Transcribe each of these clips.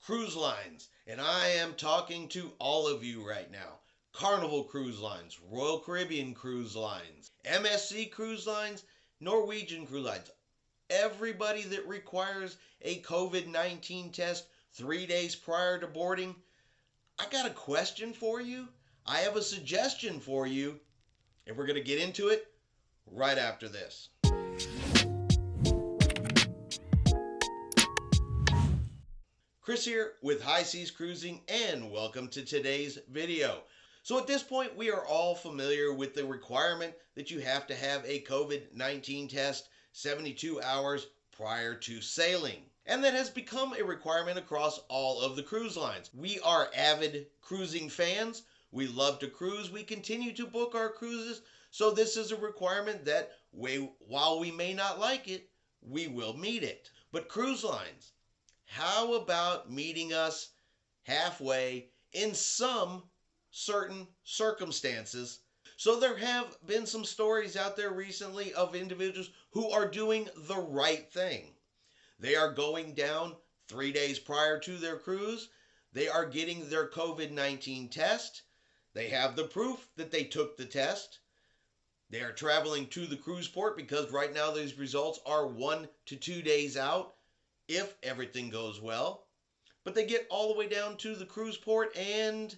cruise lines, and I am talking to all of you right now. Carnival Cruise Lines, Royal Caribbean Cruise Lines, MSC Cruise Lines, Norwegian Cruise Lines. Everybody that requires a COVID-19 test 3 days prior to boarding, I got a question for you. I have a suggestion for you, and we're going to get into it right after this. Chris here with High Seas Cruising, and welcome to today's video. So at this point, we are all familiar with the requirement that you have to have a COVID-19 test 72 hours prior to sailing. And that has become a requirement across all of the cruise lines. We are avid cruising fans. We love to cruise. We continue to book our cruises. So this is a requirement that while we may not like it, we will meet it. But cruise lines, how about meeting us halfway in some certain circumstances? So there have been some stories out there recently of individuals who are doing the right thing. They are going down 3 days prior to their cruise. They are getting their COVID-19 test. They have the proof that they took the test. They are traveling to the cruise port because right now these results are 1 to 2 days out if everything goes well. But they get all the way down to the cruise port and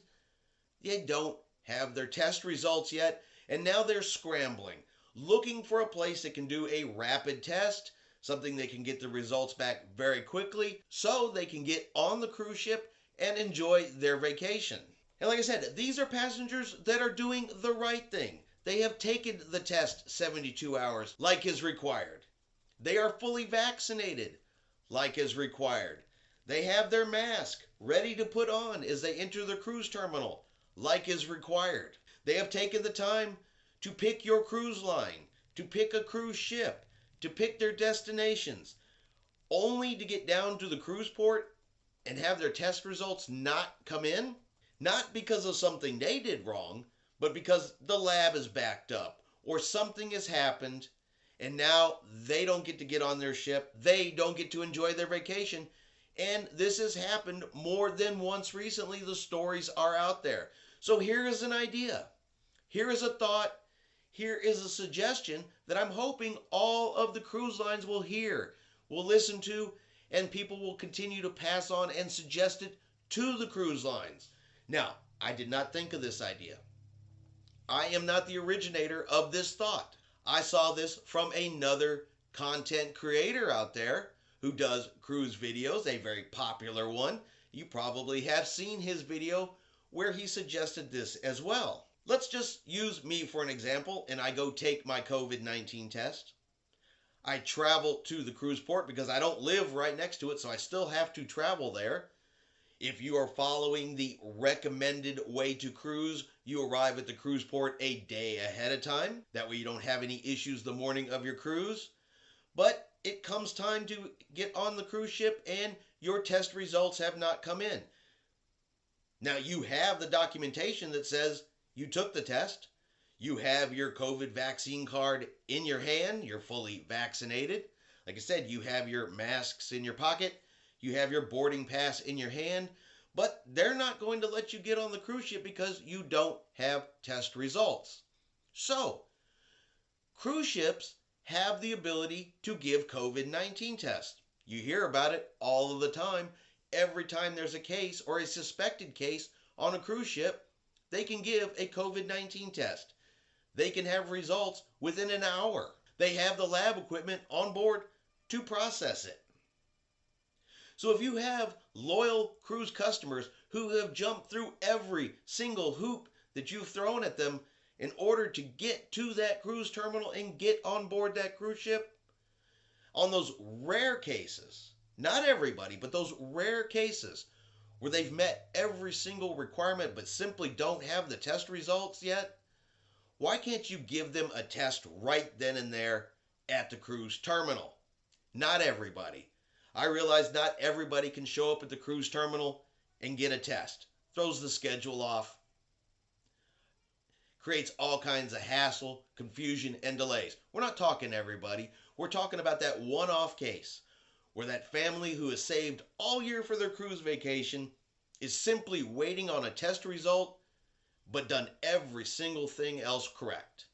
they don't have their test results yet. And now they're scrambling, looking for a place that can do a rapid test, something they can get the results back very quickly so they can get on the cruise ship and enjoy their vacation. And like I said, these are passengers that are doing the right thing. They have taken the test 72 hours like is required. They are fully vaccinated like is required. They have their mask ready to put on as they enter the cruise terminal like is required. They have taken the time to pick your cruise line, to pick a cruise ship, to pick their destinations, only to get down to the cruise port and have their test results not come in. Not because of something they did wrong, but because the lab is backed up or something has happened and now they don't get to get on their ship. They don't get to enjoy their vacation. And this has happened more than once recently. The stories are out there. So here is an idea. Here is a thought. Here is a suggestion that I'm hoping all of the cruise lines will hear, will listen to, and people will continue to pass on and suggest it to the cruise lines. Now, I did not think of this idea. I am not the originator of this thought. I saw this from another content creator out there who does cruise videos, a very popular one. You probably have seen his video where he suggested this as well. Let's just use me for an example, and I go take my COVID-19 test. I travel to the cruise port because I don't live right next to it, so I still have to travel there. If you are following the recommended way to cruise, you arrive at the cruise port a day ahead of time. That way you don't have any issues the morning of your cruise. But it comes time to get on the cruise ship and your test results have not come in. Now you have the documentation that says you took the test. You have your COVID vaccine card in your hand. You're fully vaccinated. Like I said, you have your masks in your pocket. You have your boarding pass in your hand, but they're not going to let you get on the cruise ship because you don't have test results. So, cruise ships have the ability to give COVID-19 tests. You hear about it all of the time. Every time there's a case or a suspected case on a cruise ship, they can give a COVID-19 test. They can have results within an hour. They have the lab equipment on board to process it. So if you have loyal cruise customers who have jumped through every single hoop that you've thrown at them in order to get to that cruise terminal and get on board that cruise ship, on those rare cases, not everybody, but those rare cases where they've met every single requirement but simply don't have the test results yet, why can't you give them a test right then and there at the cruise terminal? Not everybody. I realize not everybody can show up at the cruise terminal and get a test. Throws the schedule off. Creates all kinds of hassle, confusion, and delays. We're not talking everybody. We're talking about that one-off case where that family who has saved all year for their cruise vacation is simply waiting on a test result but done every single thing else correct.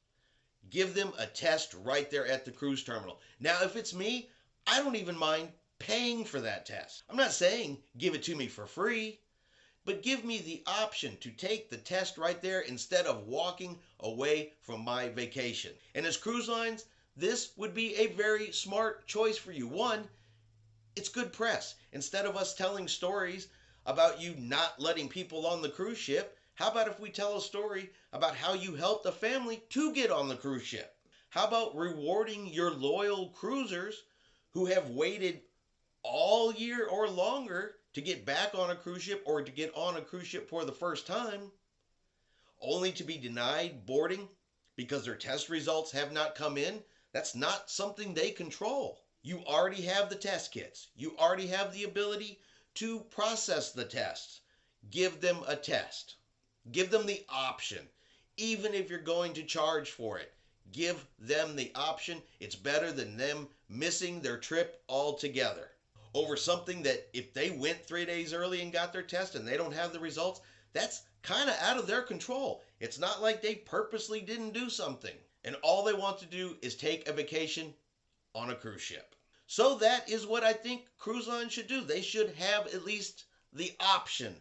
Give them a test right there at the cruise terminal. Now, if it's me, I don't even mind paying for that test. I'm not saying give it to me for free, but give me the option to take the test right there instead of walking away from my vacation. And as cruise lines, this would be a very smart choice for you. One, it's good press. Instead of us telling stories about you not letting people on the cruise ship, how about if we tell a story about how you helped a family to get on the cruise ship? How about rewarding your loyal cruisers who have waited all year or longer to get back on a cruise ship or to get on a cruise ship for the first time, only to be denied boarding because their test results have not come in? That's not something they control. You already have the test kits. You already have the ability to process the tests. Give them a test. Give them the option. Even if you're going to charge for it, give them the option. It's better than them missing their trip altogether over something that if they went 3 days early and got their test and they don't have the results, that's kind of out of their control. It's not like they purposely didn't do something. And all they want to do is take a vacation on a cruise ship. So that is what I think cruise lines should do. They should have at least the option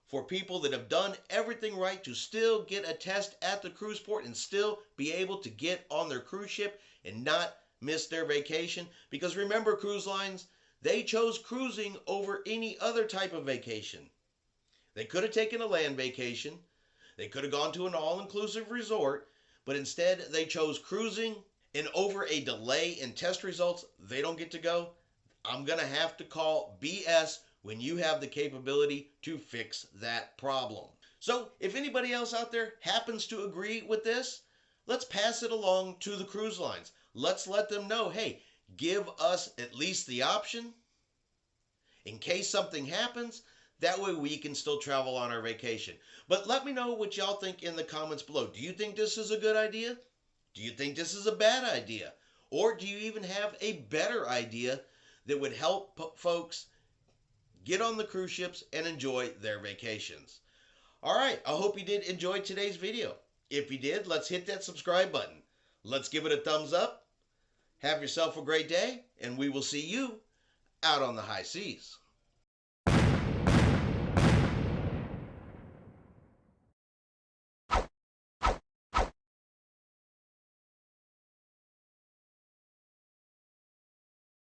for people that have done everything right to still get a test at the cruise port and still be able to get on their cruise ship and not miss their vacation. Because remember, cruise lines, they chose cruising over any other type of vacation. They could have taken a land vacation. They could have gone to an all-inclusive resort, but instead they chose cruising. And over a delay in test results, they don't get to go. I'm going to have to call BS when you have the capability to fix that problem. So if anybody else out there happens to agree with this, let's pass it along to the cruise lines. Let's let them know, hey, give us at least the option in case something happens. That way we can still travel on our vacation. But let me know what y'all think in the comments below. Do you think this is a good idea? Do you think this is a bad idea? Or do you even have a better idea that would help folks get on the cruise ships and enjoy their vacations? All right, I hope you did enjoy today's video. If you did, let's hit that subscribe button. Let's give it a thumbs up. Have yourself a great day, and we will see you out on the high seas.